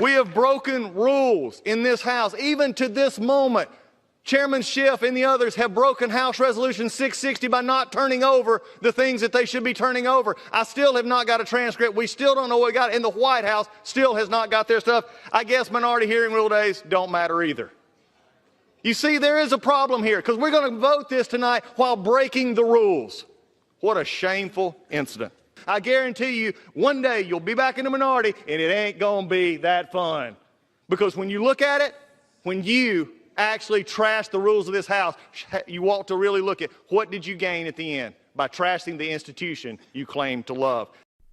We have broken rules in this House. Even to this moment, Chairman Schiff and the others have broken House Resolution 660 by not turning over the things that they should be turning over. I still have not got a transcript. We still don't know what we got. And the White House still has not got their stuff. I guess minority hearing rule days don't matter either. You see, there is a problem here because we're going to vote this tonight while breaking the rules. What a shameful incident. I guarantee you, one day you'll be back in the minority and it ain't going to be that fun. Because when you look at it, when you actually trash the rules of this House, you ought to really look at what did you gain at the end by trashing the institution you claim to love.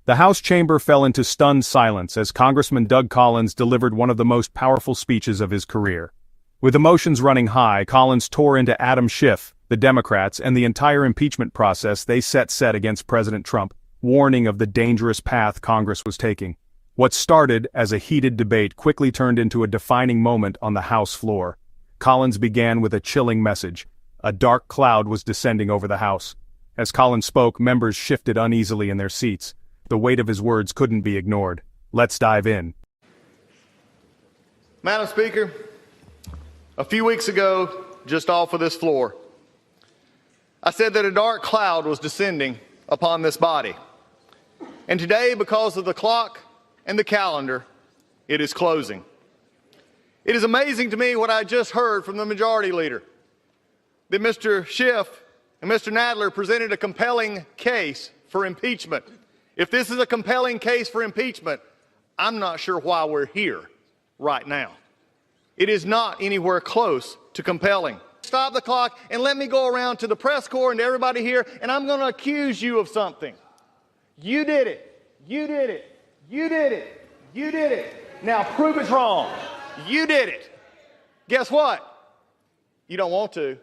The House chamber fell into stunned silence as Congressman Doug Collins delivered one of the most powerful speeches of his career. With emotions running high, Collins tore into Adam Schiff, the Democrats, and the entire impeachment process they set against President Trump, warning of the dangerous path Congress was taking. What started as a heated debate quickly turned into a defining moment on the House floor. Collins began with a chilling message. A dark cloud was descending over the House. As Collins spoke, members shifted uneasily in their seats. The weight of his words couldn't be ignored. Let's dive in. Madam Speaker, a few weeks ago, just off of this floor, I said that a dark cloud was descending upon this body. And today, because of the clock and the calendar, it is closing. It is amazing to me what I just heard from the majority leader, that Mr. Schiff and Mr. Nadler presented a compelling case for impeachment. If this is a compelling case for impeachment, I'm not sure why we're here right now. It is not anywhere close to compelling. Stop the clock and let me go around to the press corps and to everybody here, and I'm going to accuse you of something. You did it. You did it. You did it. You did it. Now prove it's wrong. You did it. Guess what? You don't want to,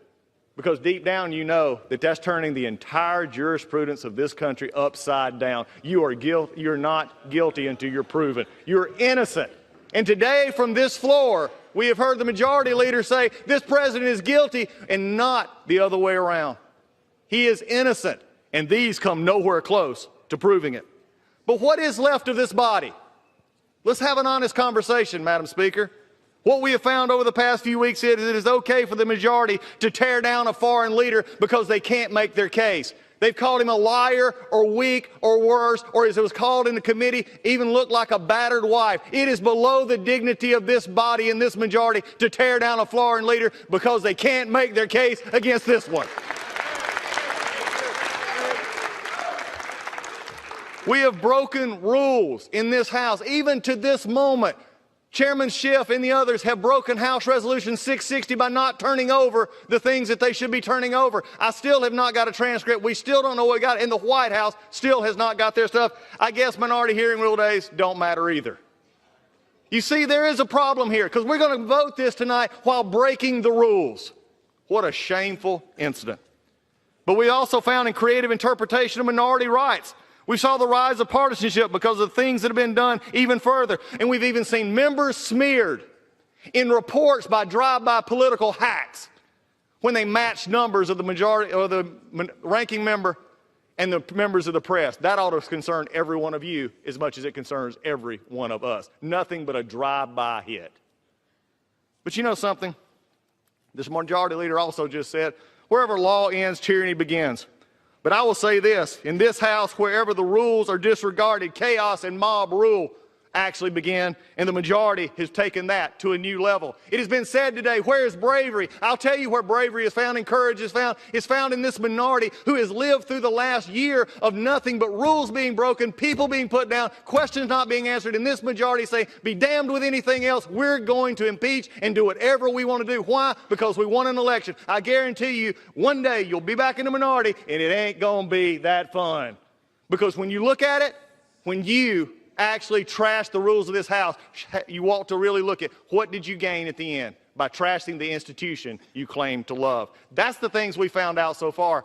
because deep down you know that that's turning the entire jurisprudence of this country upside down. You're not guilty until you're proven. You're innocent. And today from this floor, we have heard the majority leader say this president is guilty and not the other way around. He is innocent, and these come nowhere close to proving it. But what is left of this body? Let's have an honest conversation, Madam Speaker. What we have found over the past few weeks is it is okay for the majority to tear down a foreign leader because they can't make their case. They've called him a liar or weak or worse, or as it was called in the committee, even looked like a battered wife. It is below the dignity of this body and this majority to tear down a foreign leader because they can't make their case against this one. We have broken rules in this House. Even to this moment, Chairman Schiff and the others have broken House Resolution 660 by not turning over the things that they should be turning over. I still have not got a transcript. We still don't know what we got. And the White House still has not got their stuff. I guess minority hearing rule days don't matter either. You see, there is a problem here because we're going to vote this tonight while breaking the rules. What a shameful incident. But we also found in creative interpretation of minority rights. We saw the rise of partisanship because of things that have been done even further. And we've even seen members smeared in reports by drive-by political hacks when they matched numbers of the majority or the ranking member and the members of the press. That ought to concern every one of you as much as it concerns every one of us. Nothing but a drive-by hit. But you know something? This majority leader also just said, wherever law ends, tyranny begins. But I will say this, in this House, wherever the rules are disregarded, chaos and mob rule actually begin, and the majority has taken that to a new level. It has been said today, where is bravery? I'll tell you where bravery is found and courage is found. It's found in this minority who has lived through the last year of nothing but rules being broken, people being put down, questions not being answered, and this majority say, be damned with anything else. We're going to impeach and do whatever we want to do. Why? Because we won an election. I guarantee you, one day you'll be back in the minority and it ain't going to be that fun. Because when you look at it, when you actually trash the rules of this House, you ought to really look at what did you gain at the end by trashing the institution you claim to love. That's the things we found out so far.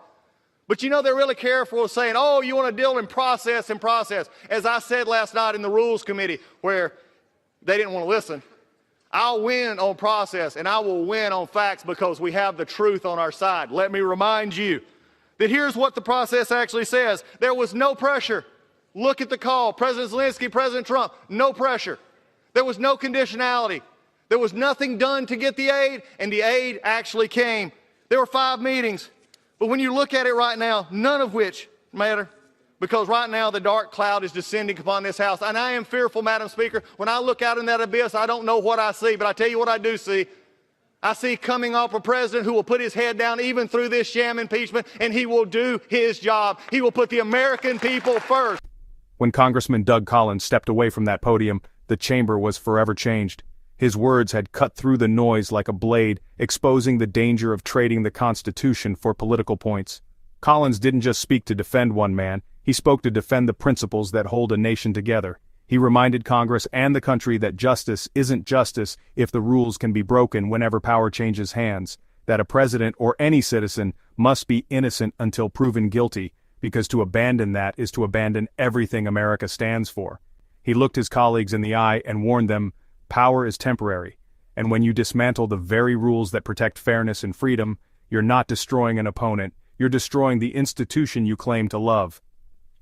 But you know, they're really careful of saying, oh, you want to deal in process and process. As I said last night in the Rules Committee where they didn't want to listen, I'll win on process and I will win on facts because we have the truth on our side. Let me remind you that here's what the process actually says. There was no pressure. Look at the call. President Zelensky, President Trump, no pressure. There was no conditionality. There was nothing done to get the aid, and the aid actually came. There were 5 meetings, but when you look at it right now, none of which matter, because right now the dark cloud is descending upon this House. And I am fearful, Madam Speaker. When I look out in that abyss, I don't know what I see, but I tell you what I do see. I see coming off a president who will put his head down even through this sham impeachment, and he will do his job. He will put the American people first. When Congressman Doug Collins stepped away from that podium, the chamber was forever changed. His words had cut through the noise like a blade, exposing the danger of trading the Constitution for political points. Collins didn't just speak to defend one man, he spoke to defend the principles that hold a nation together. He reminded Congress and the country that justice isn't justice if the rules can be broken whenever power changes hands, that a president or any citizen must be innocent until proven guilty, because to abandon that is to abandon everything America stands for. He looked his colleagues in the eye and warned them, power is temporary, and when you dismantle the very rules that protect fairness and freedom, you're not destroying an opponent, you're destroying the institution you claim to love.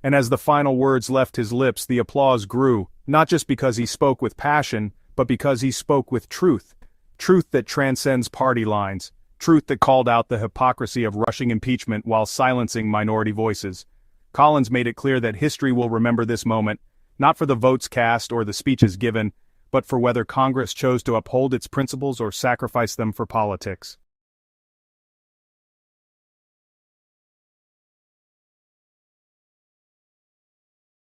And as the final words left his lips, the applause grew, not just because he spoke with passion, but because he spoke with truth. Truth that transcends party lines. Truth that called out the hypocrisy of rushing impeachment while silencing minority voices. Collins made it clear that history will remember this moment, not for the votes cast or the speeches given, but for whether Congress chose to uphold its principles or sacrifice them for politics.